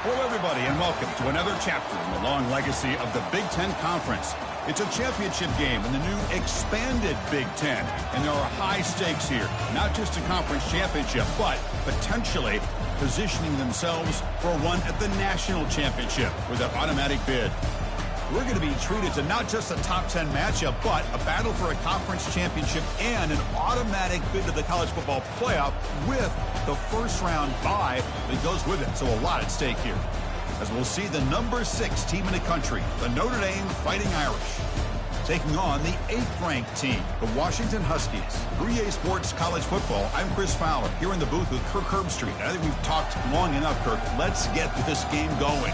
Hello, everybody, and welcome to another chapter in the long legacy of the Big Ten Conference. It's a championship game in the new expanded Big Ten, and there are high stakes here. Not just a conference championship, but potentially positioning themselves for a run at the national championship with an automatic bid. We're going to be treated to not just a top 10 matchup, but a battle for a conference championship and an automatic bid to the college football playoff with the first round bye that goes with it. So a lot at stake here. As we'll see the number 6 team in the country, the Notre Dame Fighting Irish, taking on the 8th-ranked team, the Washington Huskies. For EA Sports College Football, I'm Chris Fowler, here in the booth with Kirk Herbstreit. I think we've talked long enough, Kirk. Let's get this game going.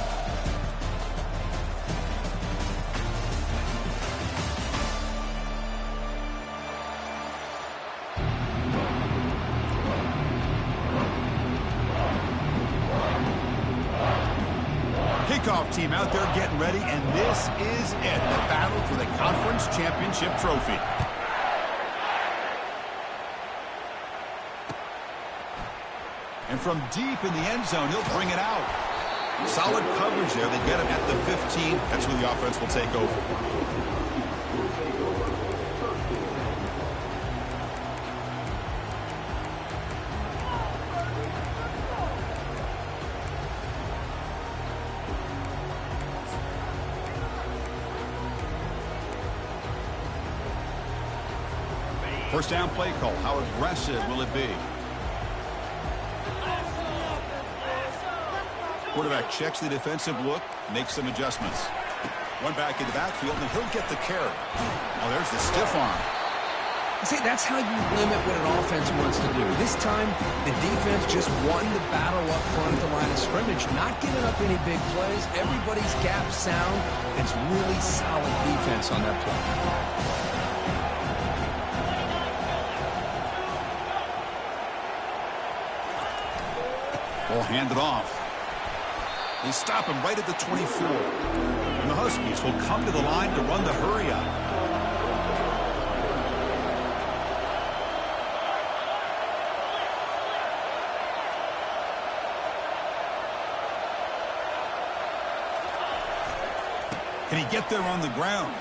Kickoff team out there getting ready, and this is it, the battle for the conference championship trophy. And from deep in the end zone, he'll bring it out. Solid coverage there. They get him at the 15. That's where the offense will take over. First down play call. How aggressive will it be? Quarterback checks the defensive look, makes some adjustments. One back in the backfield, and he'll get the carry. Now there's the stiff arm. See, that's how you limit what an offense wants to do. This time, the defense just won the battle up front at the line of scrimmage, not giving up any big plays. Everybody's gap sound. It's really solid defense on that play. Ball handed off. They stop him right at the 24. And the Huskies will come to the line to run the hurry up. Can he get there on the ground?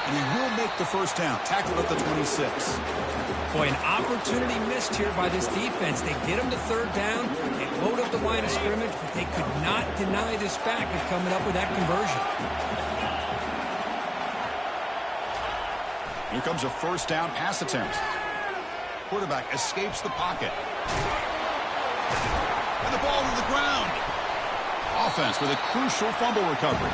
And he will make the first down. Tackled at the 26. Boy, an opportunity missed here by this defense. They get him to third down. They load up the line of scrimmage, but they could not deny this back of coming up with that conversion. Here comes a first down pass attempt. Quarterback escapes the pocket. And the ball to the ground. Offense with a crucial fumble recovery.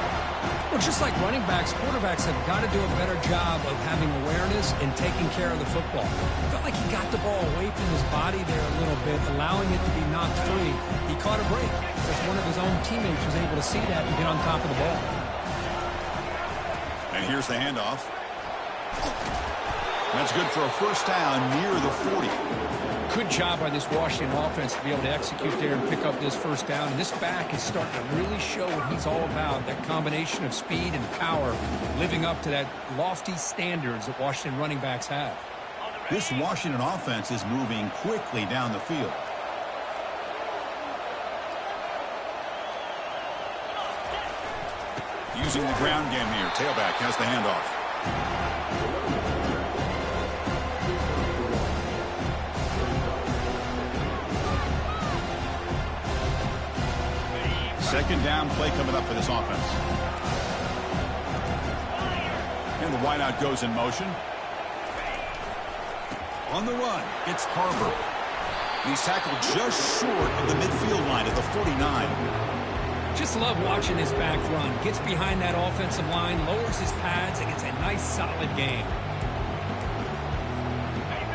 Well, just like running backs, quarterbacks have got to do a better job of having awareness and taking care of the football. It felt like he got the ball away from his body there a little bit, allowing it to be knocked free. He caught a break because one of his own teammates was able to see that and get on top of the ball. And here's the handoff. That's good for a first down near the 40. Good job by this Washington offense to be able to execute there and pick up this first down. And this back is starting to really show what he's all about, that combination of speed and power, living up to that lofty standards that Washington running backs have. This Washington offense is moving quickly down the field. Using the ground game here. Tailback has the handoff. Second down play coming up for this offense. And the wideout goes in motion. On the run, it's Harbor. He's tackled just short of the midfield line at the 49. Just love watching this back run. Gets behind that offensive line, lowers his pads, and gets a nice, solid gain.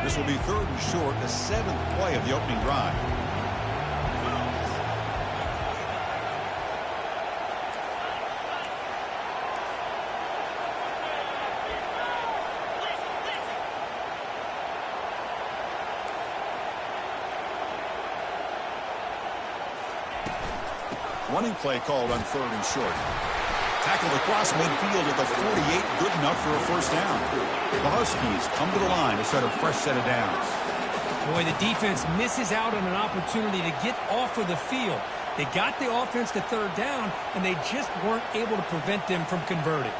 This will be third and short, the 7th play of the opening drive. Running play called on third and short. Tackled across midfield at the 48, good enough for a first down. The Huskies come to the line to set a fresh set of downs. Boy, the defense misses out on an opportunity to get off of the field. They got the offense to third down, and they just weren't able to prevent them from converting.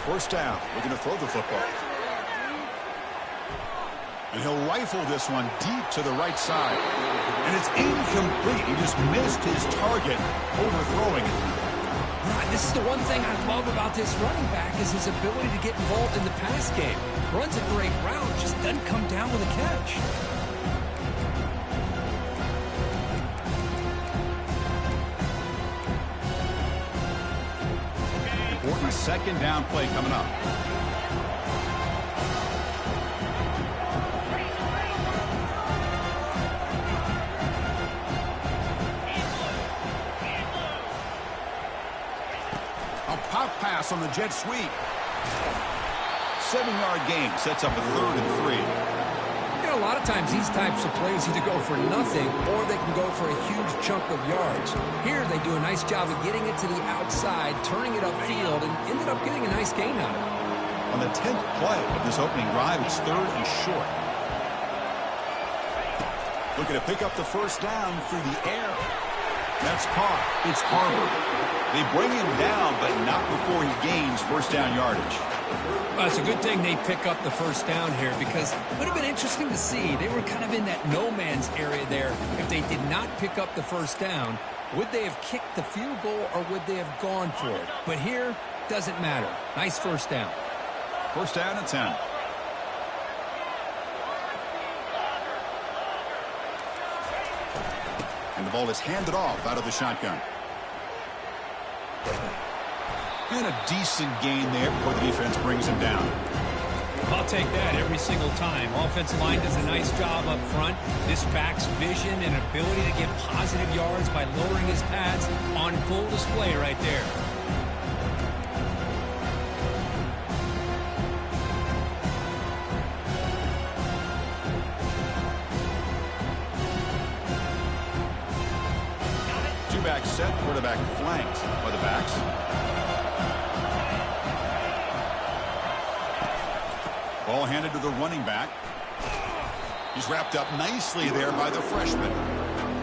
First down, looking to throw the football. And he'll rifle this one deep to the right side. And it's incomplete. He just missed his target, overthrowing it. This is the one thing I love about this running back is his ability to get involved in the pass game. Runs a great route, just doesn't come down with a catch. Important second down play coming up. A pop pass on the jet sweep. 7-yard gain sets up a 3rd and 3. You know, a lot of times these types of plays either go for nothing or they can go for a huge chunk of yards. Here they do a nice job of getting it to the outside, turning it upfield, and ended up getting a nice gain out of it. On the 10th play of this opening drive, it's 3rd and short. Looking to pick up the first down through the air. That's caught. It's Harvard. They bring him down, but not before he gains first down yardage. Well, it's a good thing they pick up the first down here because it would have been interesting to see. They were kind of in that no man's area there. If they did not pick up the first down, would they have kicked the field goal or would they have gone for it? But here, doesn't matter. Nice first down. First down and 10. And the ball is handed off out of the shotgun. And a decent gain there before the defense brings him down. I'll take that every single time. Offensive line does a nice job up front. This back's vision and ability to get positive yards by lowering his pads on full display right there. Two-back set, quarterback flanked by the backs. Ball handed to the running back. He's wrapped up nicely there by the freshman.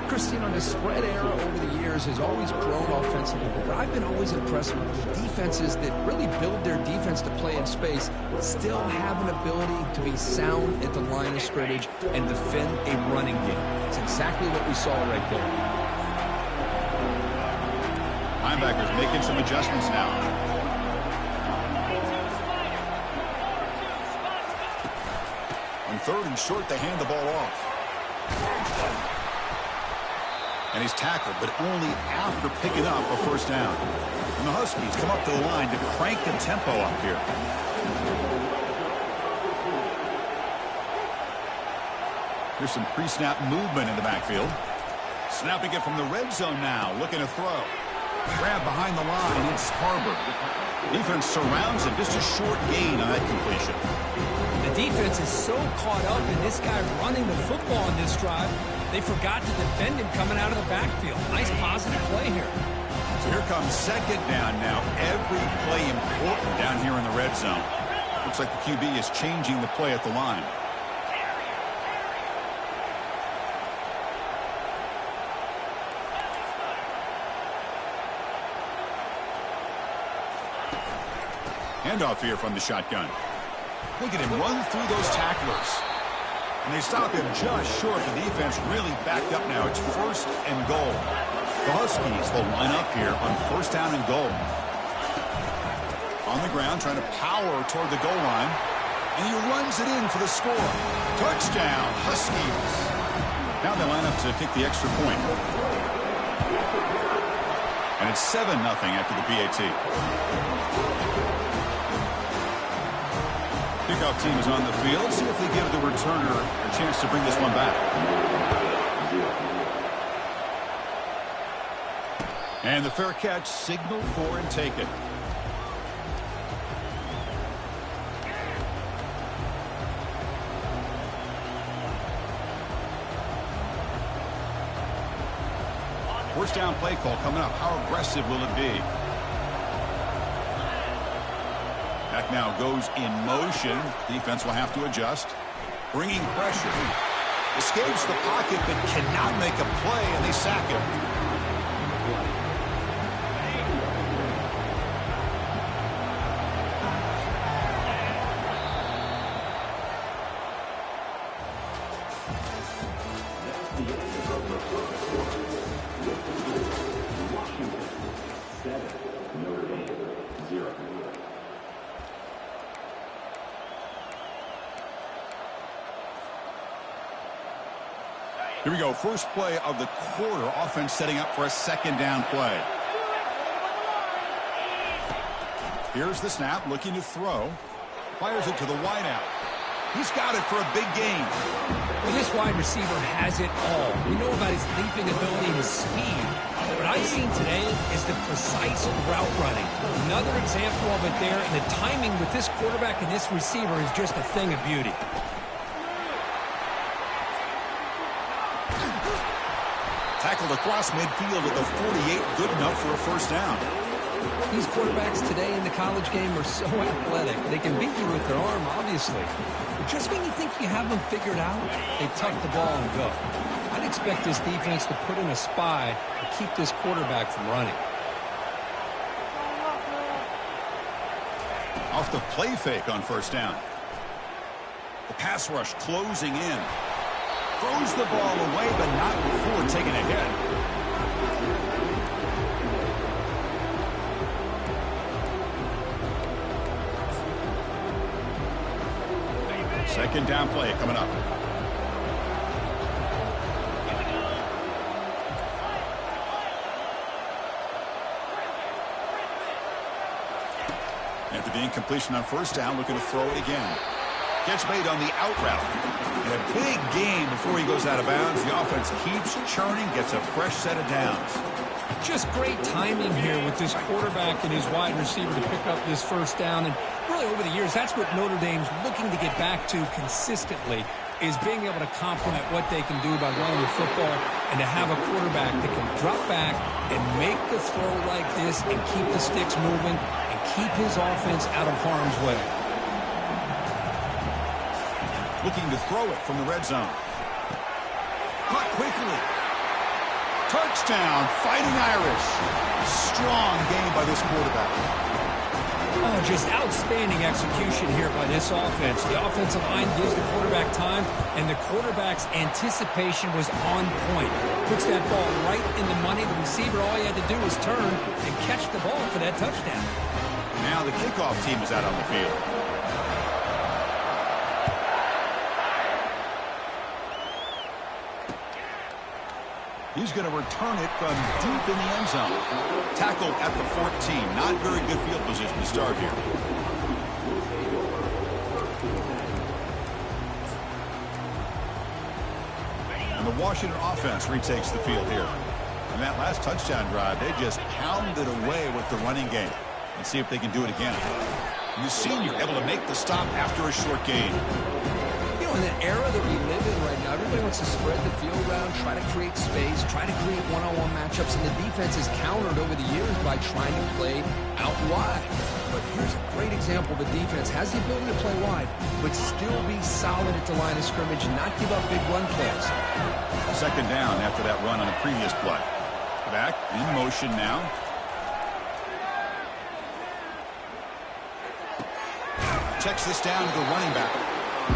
Christine, the spread era over the years has always grown offensively, but I've been always impressed with the defenses that really build their defense to play in space, still have an ability to be sound at the line of scrimmage and defend a running game. It's exactly what we saw right there. Linebackers making some adjustments now. On 3rd and short, they hand the ball off. And he's tackled, but only after picking up a first down. And the Huskies come up to the line to crank the tempo up here. Here's some pre-snap movement in the backfield. Snapping it from the red zone now, looking to throw. Grab behind the line, it's Harvard. Defense surrounds him, just a short gain on that completion. The defense is so caught up in this guy running the football on this drive, they forgot to defend him coming out of the backfield. Nice positive play here. So here comes second down now. Every play important down here in the red zone. Looks like the QB is changing the play at the line. Handoff here from the shotgun. Look at him run through those tacklers. And they stop him just short. The defense really backed up now. It's 1st and goal. The Huskies will line up here on 1st down and goal. On the ground, trying to power toward the goal line. And he runs it in for the score. Touchdown, Huskies. Now they line up to kick the extra point. And it's 7-0 after the PAT. Kickoff team is on the field. See if they give the returner a chance to bring this one back. And the fair catch signaled for and taken. First down play call coming up. How aggressive will it be? Back now goes in motion. Defense will have to adjust. bringing pressure. Escapes the pocket but cannot make a play, and they sack him. Here we go, first play of the quarter. Offense setting up for a second down play. Here's the snap, looking to throw. Fires it to the wideout. He's got it for a big gain. Well, this wide receiver has it all. We know about his leaping ability and his speed. What I've seen today is the precise route running. Another example of it there, and the timing with this quarterback and this receiver is just a thing of beauty. Tackled across midfield at the 48, good enough for a first down. These quarterbacks today in the college game are so athletic. They can beat you with their arm, obviously. But just when you think you have them figured out, they tuck the ball and go. I'd expect this defense to put in a spy to keep this quarterback from running. Off the play fake on first down. The pass rush closing in. Throws the ball away, but not before taking a hit. Second down play coming up. After the incompletion on first down, looking to throw it again. Catch made on the out route. And a big gain before he goes out of bounds. The offense keeps churning, gets a fresh set of downs. Just great timing here with this quarterback and his wide receiver to pick up this first down. And really over the years, that's what Notre Dame's looking to get back to consistently, is being able to complement what they can do by running the football and to have a quarterback that can drop back and make the throw like this and keep the sticks moving and keep his offense out of harm's way. Looking to throw it from the red zone. Caught quickly. Touchdown, Fighting Irish. Strong game by this quarterback. Oh, just outstanding execution here by this offense. The offensive line gives the quarterback time, and the quarterback's anticipation was on point. Puts that ball right in the money. The receiver, all he had to do was turn and catch the ball for that touchdown. Now the kickoff team is out on the field. He's going to return it from deep in the end zone. Tackled at the 14. Not very good field position to start here. And the Washington offense retakes the field here. And that last touchdown drive, they just pounded away with the running game. Let's see if they can do it again. And the senior able to make the stop after a short gain. In the era that we live in right now, everybody wants to spread the field around, try to create space, try to create one-on-one matchups, and the defense has countered over the years by trying to play out wide. But here's a great example. The defense has the ability to play wide, but still be solid at the line of scrimmage and not give up big run plays. Second down after that run on the previous play. Back in motion now. Checks this down to the running back.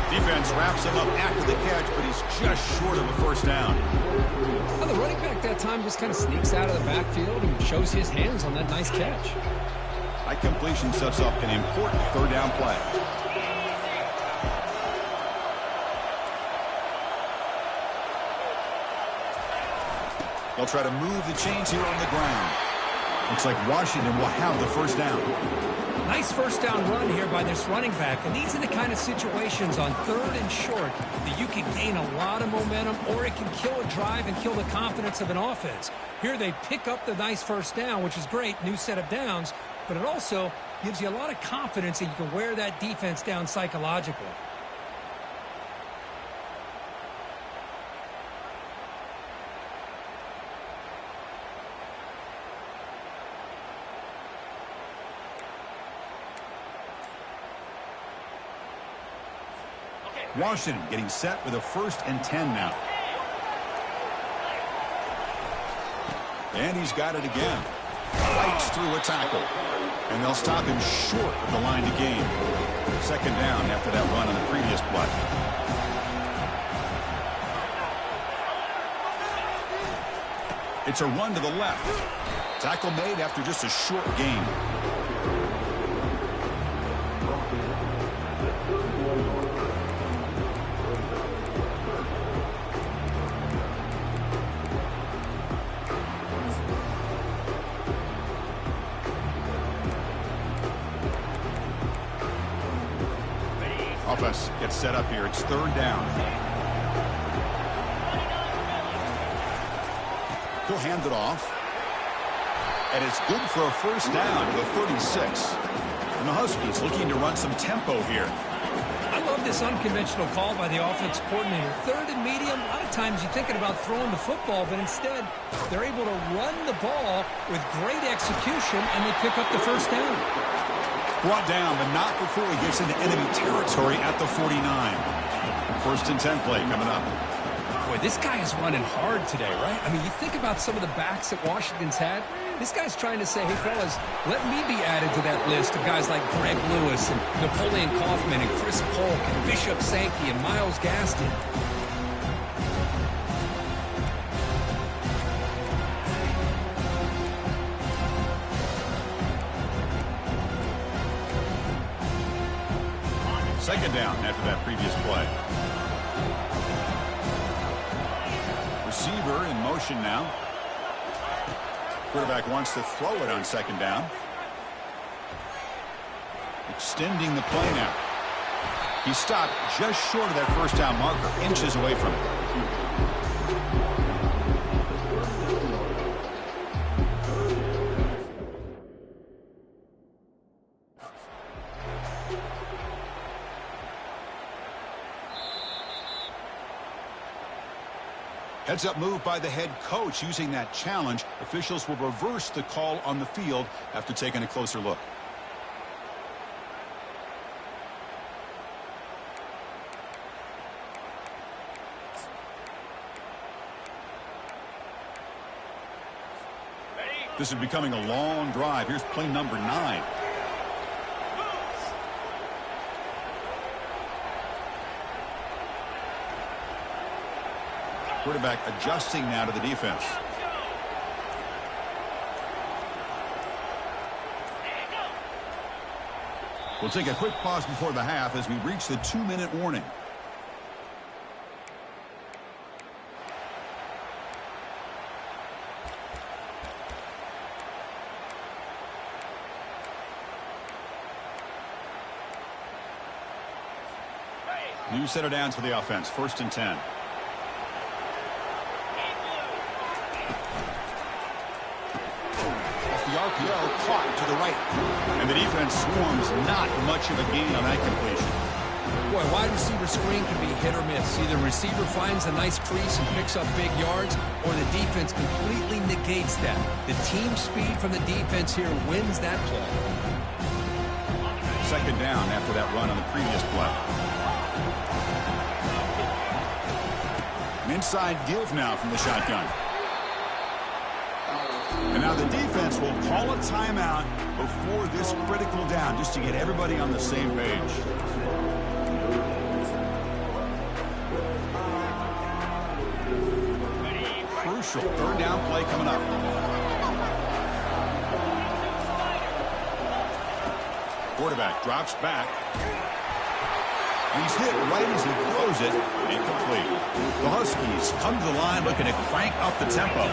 Defense wraps him up after the catch, but he's just short of a first down. Well, the running back that time just kind of sneaks out of the backfield and shows his hands on that nice catch. High completion sets up an important third down play. They'll try to move the chains here on the ground. Looks like Washington will have the first down. Nice first down run here by this running back. And these are the kind of situations on third and short that you can gain a lot of momentum, or it can kill a drive and kill the confidence of an offense. Here they pick up the nice first down, which is great, new set of downs, but it also gives you a lot of confidence that you can wear that defense down psychologically. Washington getting set with a 1st and 10 now. And he's got it again. Fights through a tackle. And they'll stop him short of the line to gain. 2nd down after that run on the previous play. It's a run to the left. Tackle made after just a short gain. Offense gets set up here. It's 3rd down. He'll hand it off. And it's good for a 1st down to the 36. And the Huskies looking to run some tempo here. I love this unconventional call by the offense coordinator. 3rd and medium, a lot of times you're thinking about throwing the football, but instead they're able to run the ball with great execution, and they pick up the 1st down. Brought down, but not before he gets into enemy territory at the 49. 1st and 10 play coming up. Boy, this guy is running hard today, right? I mean, you think about some of the backs that Washington's had. This guy's trying to say, hey, fellas, let me be added to that list of guys like Greg Lewis and Napoleon Kaufman and Chris Polk and Bishop Sankey and Myles Gaston. Second down after that previous play. Receiver in motion now. Quarterback wants to throw it on 2nd down. Extending the play now. He stopped just short of that 1st down marker, inches away from it. Heads-up move by the head coach using that challenge. Officials will reverse the call on the field after taking a closer look. This is becoming a long drive. Here's play number 9. Quarterback adjusting now to the defense. We'll take a quick pause before the half as we reach the 2-minute warning. New center downs for the offense. 1st and 10. RPO caught to the right. And the defense swarms not much of a gain on that completion. Boy, wide receiver screen can be hit or miss. Either receiver finds a nice crease and picks up big yards, or the defense completely negates that. The team speed from the defense here wins that play. 2nd down after that run on the previous play. An inside give now from the shotgun. And now the defense will call a timeout before this critical down, just to get everybody on the same page. Crucial 3rd down play coming up. Quarterback drops back. He's hit right as he throws it. Incomplete. The Huskies come to the line looking to crank up the tempo.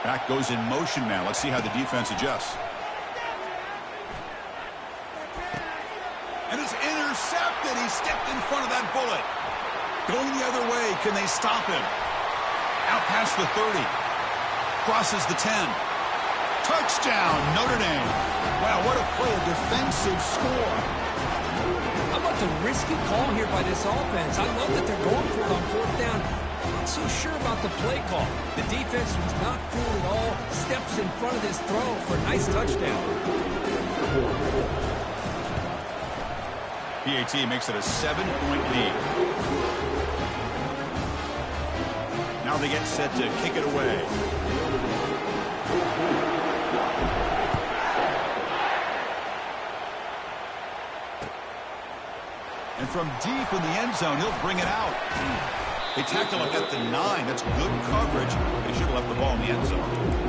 Back goes in motion now. Let's see how the defense adjusts. And it's intercepted. He stepped in front of that bullet. Going the other way. Can they stop him? Out past the 30. Crosses the 10. Touchdown, Notre Dame. Wow, what a play. A defensive score. How about the risky call here by this offense? I love that they're going for it on 4th down. Not so sure about the play call. The defense was not fooled at all. Stepped steps in front of this throw for a nice touchdown. PAT makes it a 7-point lead. Now they get set to kick it away. And from deep in the end zone, he'll bring it out. They tackle him at the 9. That's good coverage. They should have left the ball in the end zone.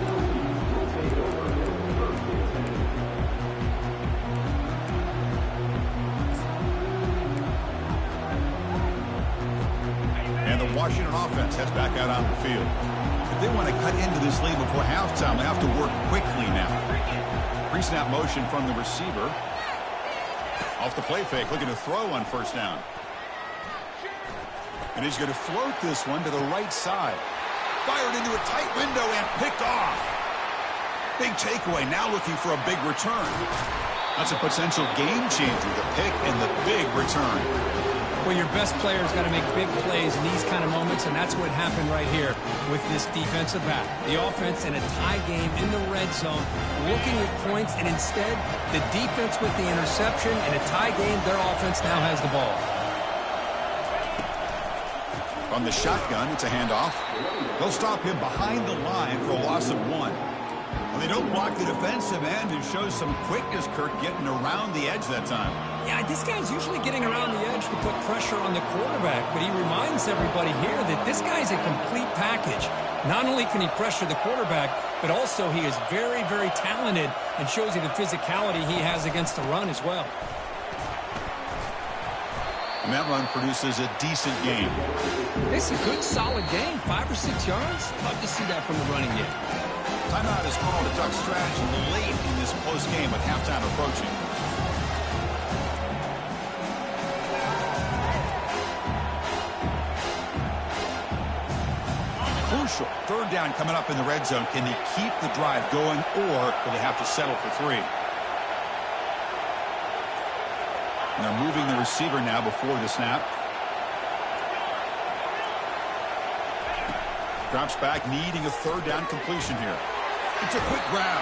And the Washington offense heads back out on the field. If they want to cut into this lead before halftime, they have to work quickly now. Pre-snap motion from the receiver. Off the play fake, looking to throw on first down. And he's going to float this one to the right side. Fired into a tight window and picked off. Big takeaway, now looking for a big return. That's a potential game changer, the pick and the big return. Well, your best player's got to make big plays in these kind of moments, and that's what happened right here with this defensive back. The offense in a tie game in the red zone, looking at points, and instead, the defense with the interception. In a tie game, their offense now has the ball. From the shotgun, it's a handoff. They'll stop him behind the line for a loss of 1. And they don't block the defensive end and show some quickness, Kirk, getting around the edge that time. Yeah, this guy's usually getting around the edge to put pressure on the quarterback, but he reminds everybody here that this guy's a complete package. Not only can he pressure the quarterback, but also he is very, very talented and shows you the physicality he has against the run as well. And that run produces a decent game. It's a good, solid game. 5 or 6 yards. Love to see that from the running game. Timeout is called to duck strategy late in this close game with halftime approaching. Crucial. Third down coming up in the red zone. Can they keep the drive going, or will they have to settle for 3? And they're moving the receiver now before the snap. Drops back, needing a third down completion here. It's a quick grab.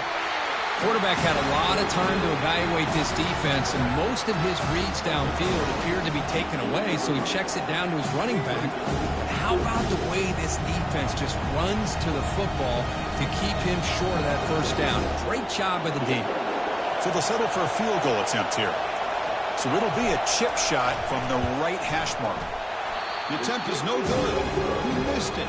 Quarterback had a lot of time to evaluate this defense, and most of his reads downfield appeared to be taken away, so he checks it down to his running back. But how about the way this defense just runs to the football to keep him short of that first down? Great job by the D. So they'll settle for a field goal attempt here. So it'll be a chip shot from the right hash mark. The attempt is no good. He missed it.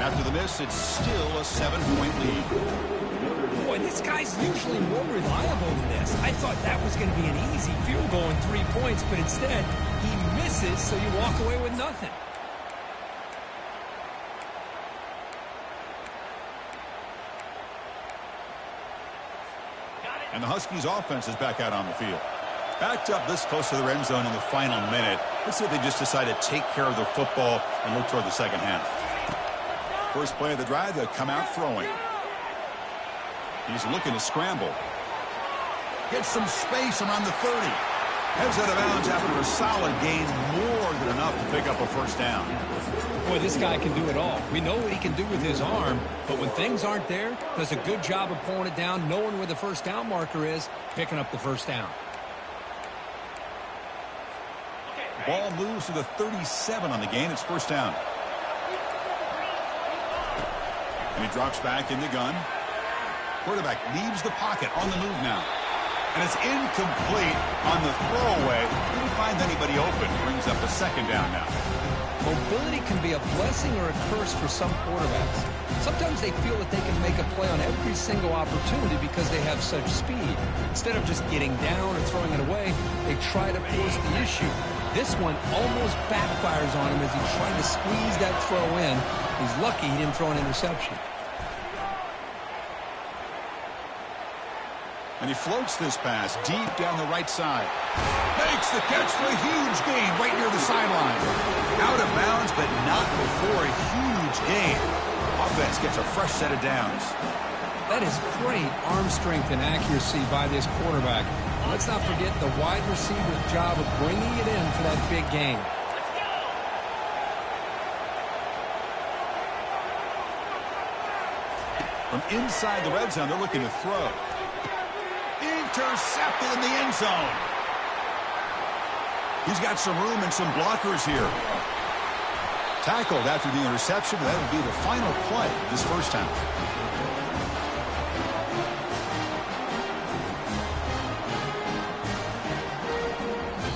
After the miss, it's still a 7-point lead. Boy, this guy's usually more reliable than this. I thought that was going to be an easy field goal and 3 points, but instead, he misses, so you walk away with nothing. And the Huskies offense is back out on the field. Backed up this close to the end zone in the final minute. Let's see if they just decide to take care of the football and look toward the second half. First play of the drive, they'll come out throwing. He's looking to scramble. Gets some space around the 30. Heads out of bounds after a solid gain, more than enough to pick up a first down. Boy, this guy can do it all. We know what he can do with his arm, but when things aren't there, does a good job of pulling it down, knowing where the first down marker is, picking up the first down. Ball moves to the 37 on the gain. It's first down. And he drops back in the gun. Quarterback leaves the pocket on the move now. And it's incomplete on the throwaway. Didn't find anybody open. Brings up a second down now. Mobility can be a blessing or a curse for some quarterbacks. Sometimes they feel that they can make a play on every single opportunity because they have such speed. Instead of just getting down or throwing it away, they try to force the issue. This one almost backfires on him as he tried to squeeze that throw in. He's lucky he didn't throw an interception. And he floats this pass deep down the right side. Makes the catch for a huge gain right near the sideline. Out of bounds, but not before a huge gain. Offense gets a fresh set of downs. That is great arm strength and accuracy by this quarterback. Let's not forget the wide receiver's job of bringing it in for that big gain. From inside the red zone, they're looking to throw. Intercepted in the end zone. He's got some room and some blockers here. Tackled after the interception. That will be the final play of this first half.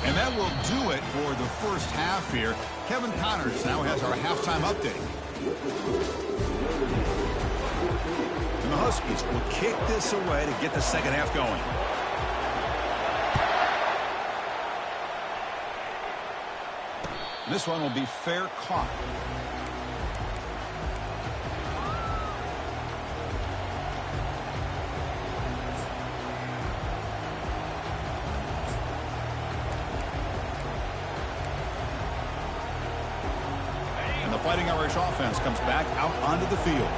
And that will do it for the first half here. Kevin Connors now has our halftime update. And the Huskies will kick this away to get the second half going. This one will be fair caught. And the Fighting Irish offense comes back out onto the field.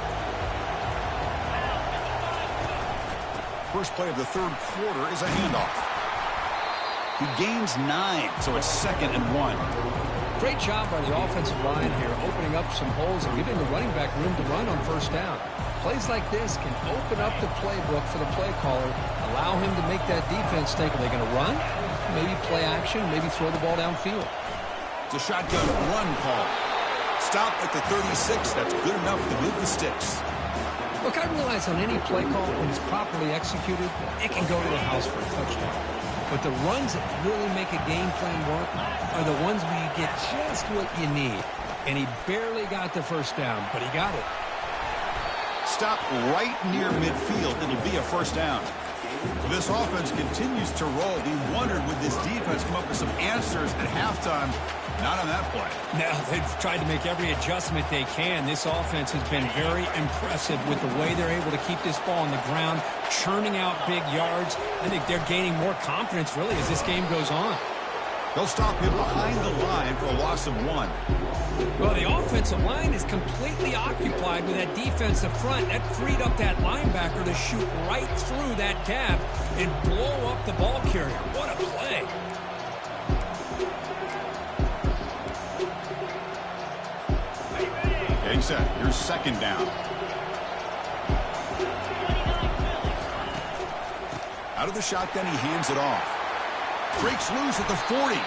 First play of the third quarter is a handoff. He gains 9, so it's 2nd and 1. Great job by the offensive line here, opening up some holes and giving the running back room to run on first down. Plays like this can open up the playbook for the play caller, allow him to make that defense think, are they going to run? Maybe play action, maybe throw the ball downfield. It's a shotgun run call. Stop at the 36. That's good enough to move the sticks. Look, I realize on any play call, when it's properly executed, it can go to the house for a touchdown. But the runs that really make a game plan work are the ones where you get just what you need. And he barely got the first down, but he got it. Stop right near midfield. It'll be a first down. This offense continues to roll. We wondered, would this defense come up with some answers at halftime? Not on that play. No, they've tried to make every adjustment they can. This offense has been very impressive with the way they're able to keep this ball on the ground, churning out big yards. I think they're gaining more confidence, really, as this game goes on. They'll stop him behind the line for a loss of 1. Well, the offensive line is completely occupied with that defensive front. That freed up that linebacker to shoot right through that gap and blow up the ball carrier. What a play. Getting set. Here's 2nd down. Out of the shotgun, he hands it off. Breaks loose at the 40.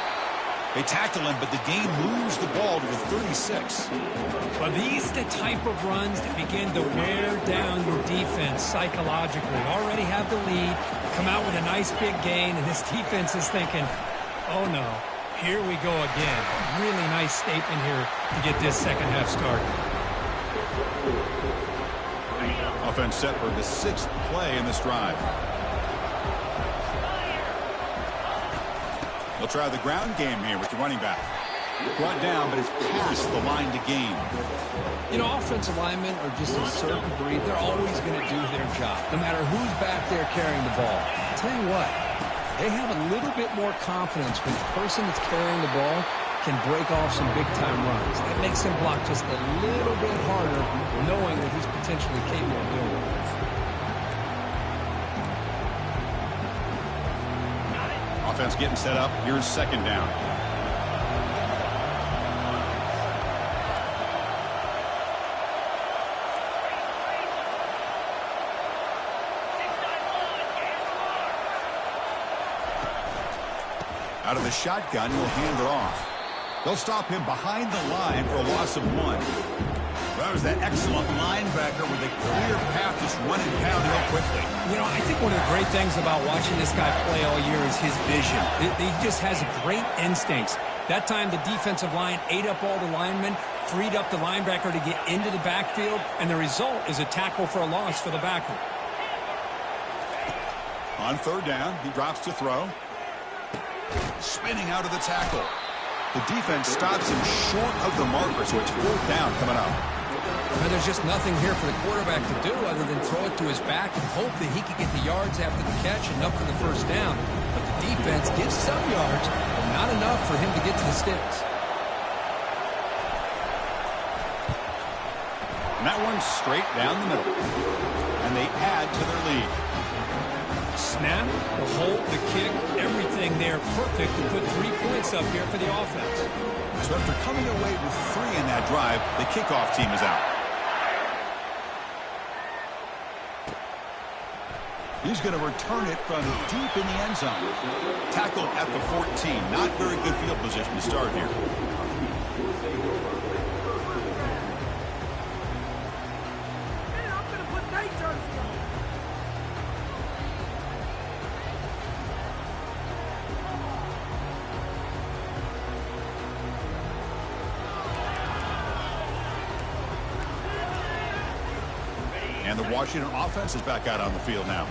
They tackle him, but the game moves the ball to the 36. Well, these are the type of runs that begin to wear down your defense psychologically. Already have the lead, come out with a nice big gain, and this defense is thinking, oh no, here we go again. Really nice statement here to get this second half started. Offense set for the 6th play in this drive. They'll try the ground game here with the running back. Brought down, but it's past the line to gain. You know, offensive linemen are just a certain breed. They're always going to do their job, no matter who's back there carrying the ball. I'll tell you what, they have a little bit more confidence when the person that's carrying the ball can break off some big-time runs. That makes them block just a little bit harder, knowing that he's potentially capable of doing it. Offense getting set up. Here's 2nd down. Out of the shotgun, he'll hand it off. They'll stop him behind the line for a loss of 1. That was that excellent linebacker with a clear path, just running downhill quickly. You know, I think one of the great things about watching this guy play all year is his vision. He just has great instincts. That time, the defensive line ate up all the linemen, freed up the linebacker to get into the backfield, and the result is a tackle for a loss for the backer. On 3rd down, he drops to throw. Spinning out of the tackle. The defense stops him short of the marker, so it's 4th down coming up. Well, there's just nothing here for the quarterback to do other than throw it to his back and hope that he can get the yards after the catch enough for the first down. But the defense gives some yards, but not enough for him to get to the sticks. And that one's straight down the middle. And they add to their lead. Snap, the hold, the kick, everything there perfect to put 3 points up here for the offense. So after coming away with 3 in that drive, the kickoff team is out. He's going to return it from deep in the end zone. Tackle at the 14. Not very good field position to start here. And the Washington offense is back out on the field now.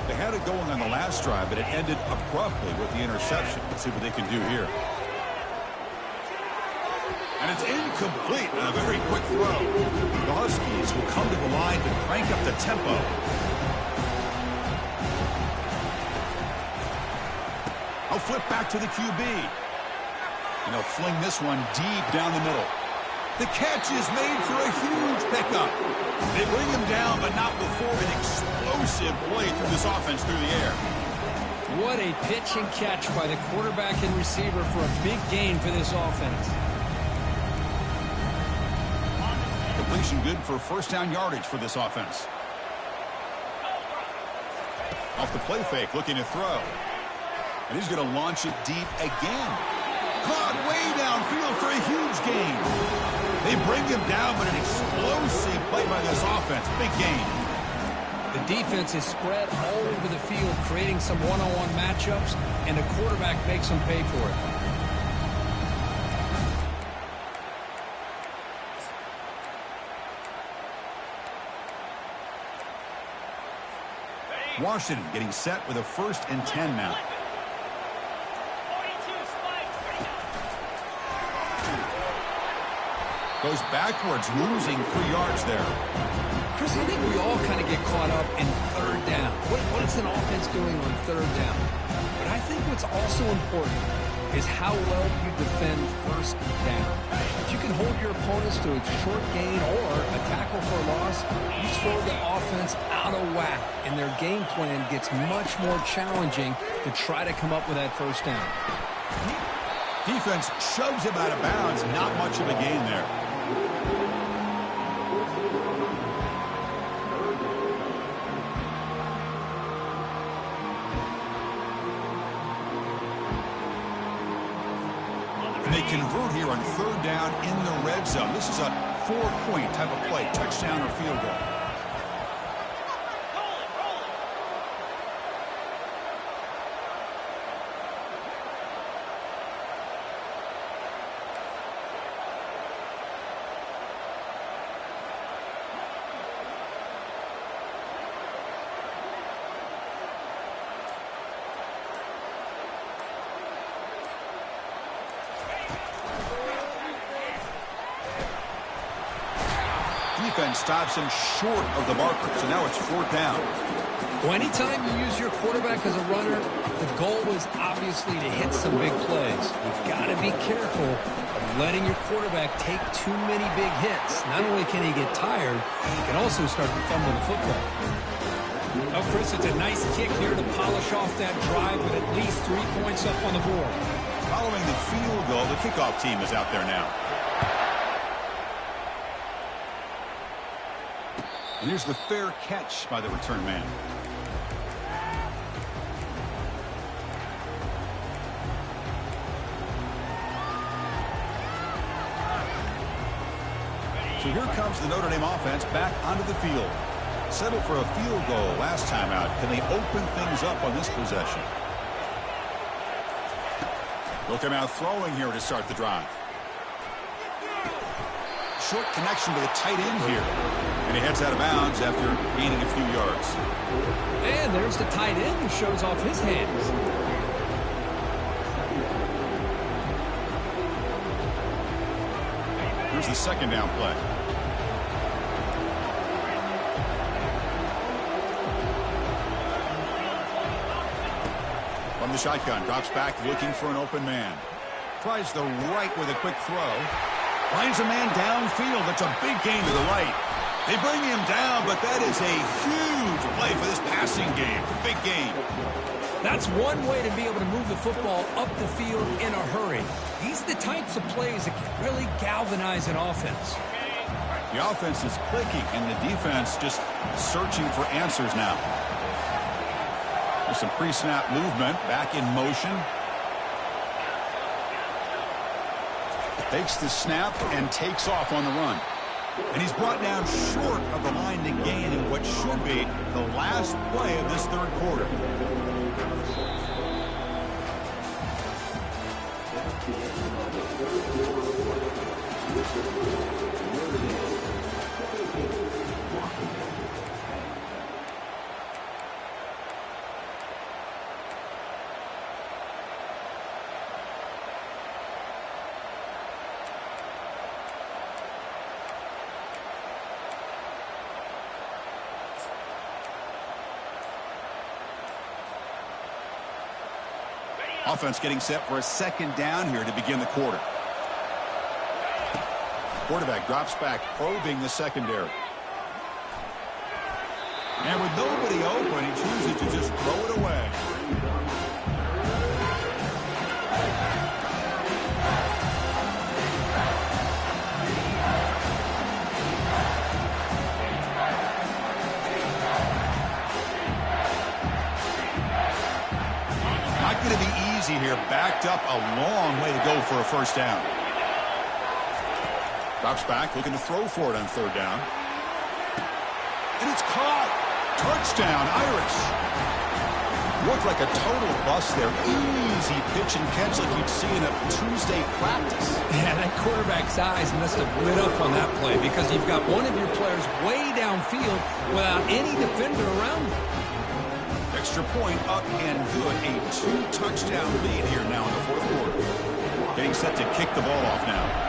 They had it going on the last drive, but it ended abruptly with the interception. Let's see what they can do here. And it's incomplete on a very quick throw. The Huskies will come to the line to crank up the tempo. I'll flip back to the QB. And they'll fling this one deep down the middle. The catch is made for a huge pickup. They bring him down, but not before an explosive play through this offense through the air. What a pitch and catch by the quarterback and receiver for a big gain for this offense. Completion good for first down yardage for this offense. Off the play fake, looking to throw. And he's going to launch it deep again. Caught way downfield for a huge gain. They bring him down, but an explosive play by this offense. Big gain. The defense is spread all over the field, creating some one-on-one matchups, and the quarterback makes them pay for it. Washington getting set with a 1st and 10 now. Goes backwards, losing 3 yards there. Chris, I think we all kind of get caught up in third down. What is an offense doing on third down? But I think what's also important is how well you defend first down. If you can hold your opponents to a short gain or a tackle for a loss, you throw the offense out of whack, and their game plan gets much more challenging to try to come up with that first down. Defense shoves him out of bounds. Not much of a gain there. And they convert here on third down in the red zone. This is a 4-point type of play, touchdown or field goal. Defense stops him short of the marker, so now it's 4th down. Well, anytime you use your quarterback as a runner, the goal is obviously to hit some big plays. You've got to be careful of letting your quarterback take too many big hits. Not only can he get tired, he can also start to fumble the football. Oh, Chris, it's a nice kick here to polish off that drive with at least 3 points up on the board. Following the field goal, the kickoff team is out there now. And here's the fair catch by the return man. So here comes the Notre Dame offense back onto the field. Settled for a field goal last time out. Can they open things up on this possession? They'll come out throwing here to start the drive. Short connection to the tight end here. And he heads out of bounds after gaining a few yards. And there's the tight end who shows off his hands. Here's the 2nd down play. From the shotgun, drops back looking for an open man. Tries the right with a quick throw. Finds a man downfield. That's a big gain to the right. They bring him down, but that is a huge play for this passing game. Big gain. That's one way to be able to move the football up the field in a hurry. These are the types of plays that can really galvanize an offense. The offense is clicking, and the defense just searching for answers now. Some pre-snap movement, back in motion. Takes the snap and takes off on the run. And he's brought down short of the line to gain in what should be the last play of this third quarter. Offense getting set for a second down here to begin the quarter. Quarterback drops back, probing the secondary. And with nobody open, he chooses to just throw it away. Not going to be easy here. Backed up a long way to go for a first down. Drops back, looking to throw for it on third down. And it's caught. Touchdown, Irish. Looked like a total bust there. Easy pitch and catch like you'd see in a Tuesday practice. Yeah, that quarterback's eyes must have lit up on that play because you've got one of your players way downfield without any defender around him. Extra point up and good. A 2-touchdown lead here now in the fourth quarter. Getting set to kick the ball off now.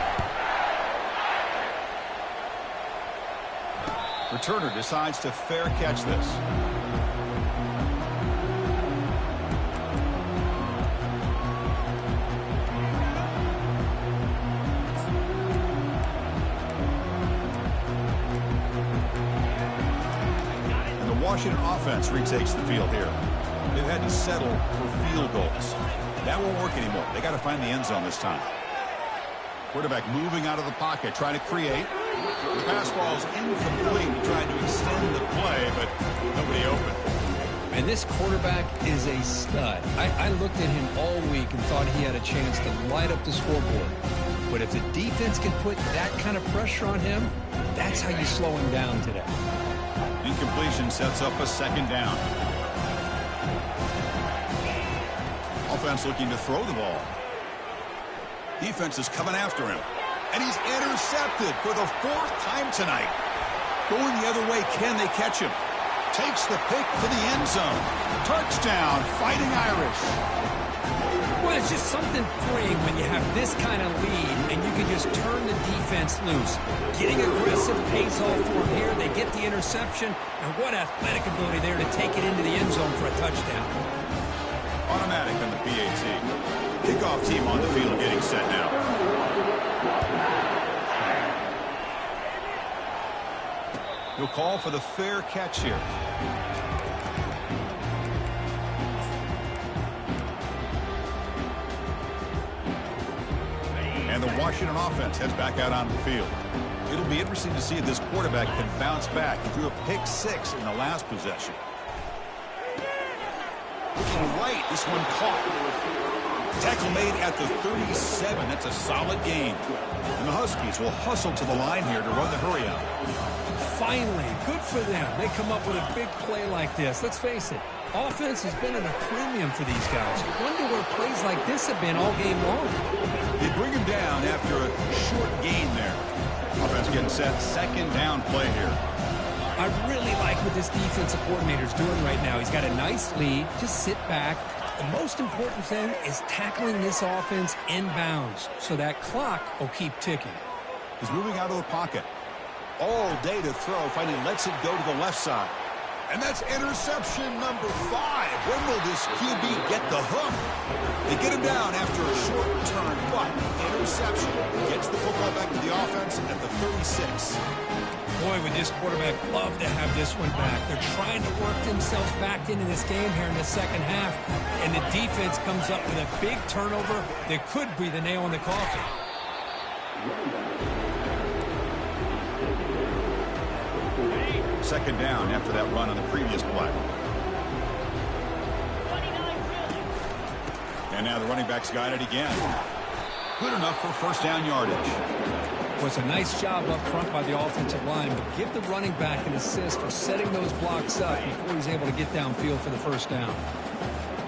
Returner decides to fair catch this. And the Washington offense retakes the field here. They've had to settle for field goals. That won't work anymore. They got to find the end zone this time. Quarterback moving out of the pocket, trying to create. The pass ball is incomplete, trying to extend the play, but nobody open. And this quarterback is a stud. I looked at him all week and thought he had a chance to light up the scoreboard. But if the defense can put that kind of pressure on him, that's how you slow him down today. Incompletion sets up a second down. Offense looking to throw the ball. Defense is coming after him. And he's intercepted for the fourth time tonight. Going the other way, can they catch him? Takes the pick to the end zone. Touchdown, Fighting Irish. Well, it's just something freeing when you have this kind of lead and you can just turn the defense loose. Getting aggressive pays off for them here. They get the interception. And what athletic ability there to take it into the end zone for a touchdown. Automatic on the PAT. Kickoff team on the field getting set now. He'll call for the fair catch here. And the Washington offense heads back out on the field. It'll be interesting to see if this quarterback can bounce back. He threw a pick six in the last possession. Looking right, this one caught. Tackle made at the 37. That's a solid gain. And the Huskies will hustle to the line here to run the hurry out. Finally, good for them. They come up with a big play like this. Let's face it, offense has been at a premium for these guys. Wonder where plays like this have been all game long. They bring him down after a short gain there. Offense getting set. Second down play here. I really like what this defensive coordinator's doing right now. He's got a nice lead. Just sit back. The most important thing is tackling this offense inbounds so that clock will keep ticking. He's moving out of the pocket. All day to throw. Finally lets it go to the left side. And that's interception number 5. When will this QB get the hook? They get him down after a short return, but interception gets the football back to the offense at the 36. Boy, would this quarterback love to have this one back. They're trying to work themselves back into this game here in the second half, and the defense comes up with a big turnover that could be the nail in the coffin. Second down after that run on the previous play. And now the running back's got it again. Good enough for first down yardage. Well, it's a nice job up front by the offensive line, but give the running back an assist for setting those blocks up before he's able to get downfield for the first down.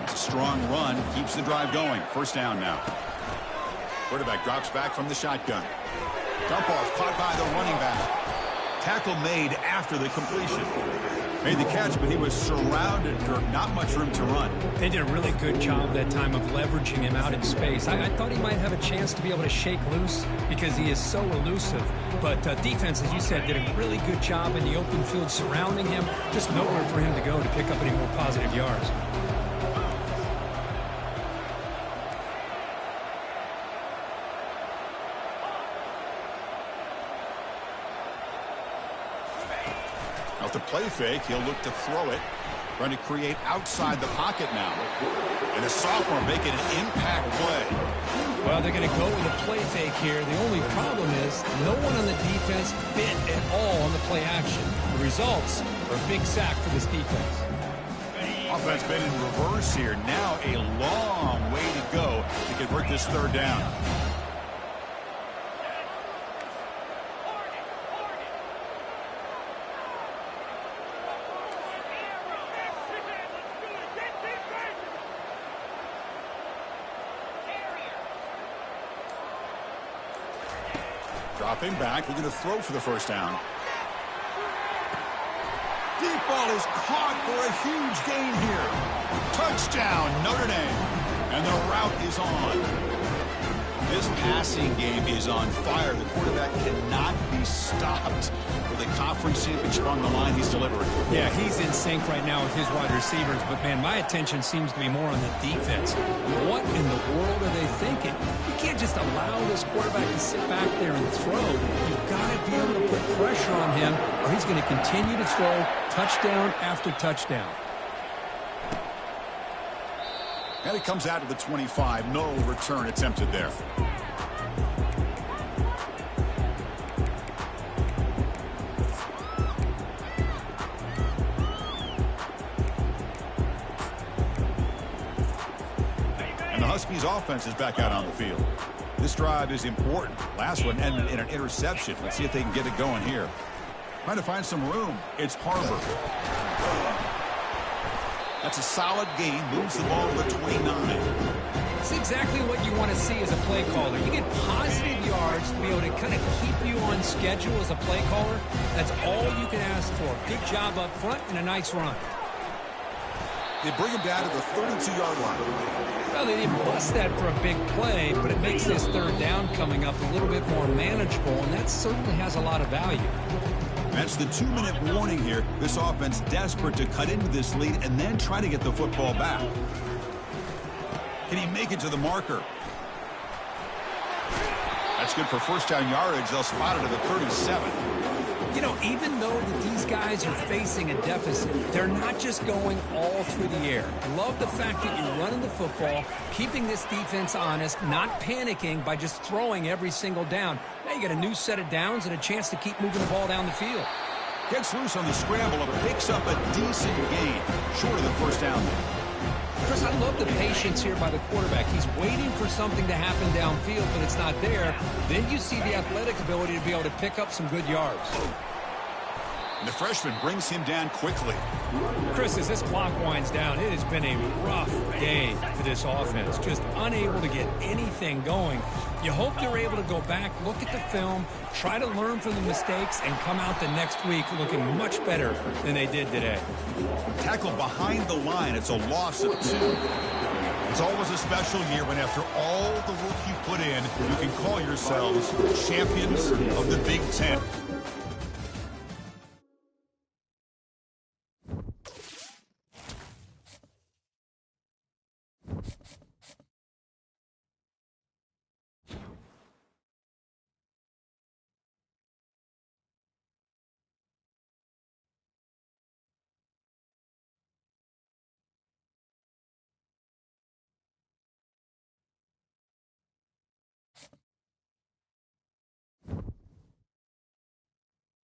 It's a strong run. Keeps the drive going. First down now. Quarterback drops back from the shotgun. Dump off caught by the running back. Tackle made after the completion. Made the catch, but he was surrounded. Not much room to run. They did a really good job that time of leveraging him out in space. I thought he might have a chance to be able to shake loose because he is so elusive. But defense, as you said, did a really good job in the open field surrounding him. Just nowhere for him to go to pick up any more positive yards. Out the play fake, he'll look to throw it. Trying to create outside the pocket now. And the sophomore making an impact play. Well, they're going to go with a play fake here. The only problem is no one on the defense bit at all on the play action. The results are a big sack for this defense. Offense been in reverse here. Now a long way to go to convert this third down. Dropping back, we're going to throw for the first down. Deep ball is caught for a huge gain here. Touchdown, Notre Dame. And the route is on. This passing game is on fire. The quarterback cannot be stopped. With a conference championship on the line, he's delivering. Yeah, he's in sync right now with his wide receivers. But, man, my attention seems to be more on the defense. What in the world are they thinking? You can't just allow this quarterback to sit back there and throw. You've got to be able to put pressure on him, or he's going to continue to throw touchdown after touchdown. And it comes out to the 25. No return attempted there. And the Huskies offense is back out on the field. This drive is important. Last one ended in an interception. Let's see if they can get it going here. Trying to find some room. It's Harbor. That's a solid gain. Moves the ball to the 29. It's exactly what you want to see as a play caller. You get positive yards to be able to kind of keep you on schedule as a play caller. That's all you can ask for. Good job up front and a nice run. They bring him down to the 32-yard line. Well, they didn't bust that for a big play, but it makes this third down coming up a little bit more manageable, and that certainly has a lot of value. That's the 2-minute warning here. This offense desperate to cut into this lead and then try to get the football back. Can he make it to the marker? That's good for first down yardage. They'll spot it at the 37. You know, even though that these guys are facing a deficit, they're not just going all through the air. I love the fact that you're running the football, keeping this defense honest, not panicking by just throwing every single down. Now you got a new set of downs and a chance to keep moving the ball down the field. Gets loose on the scramble and picks up a decent gain. Short of the first down there. Chris, I love the patience here by the quarterback. He's waiting for something to happen downfield, but it's not there. Then you see the athletic ability to be able to pick up some good yards. And the freshman brings him down quickly. Chris, as this clock winds down, it has been a rough day for this offense. Just unable to get anything going. You hope they're able to go back, look at the film, try to learn from the mistakes, and come out the next week looking much better than they did today. Tackled behind the line. It's a loss of 2. It's always a special year when after all the work you put in, you can call yourselves champions of the Big Ten.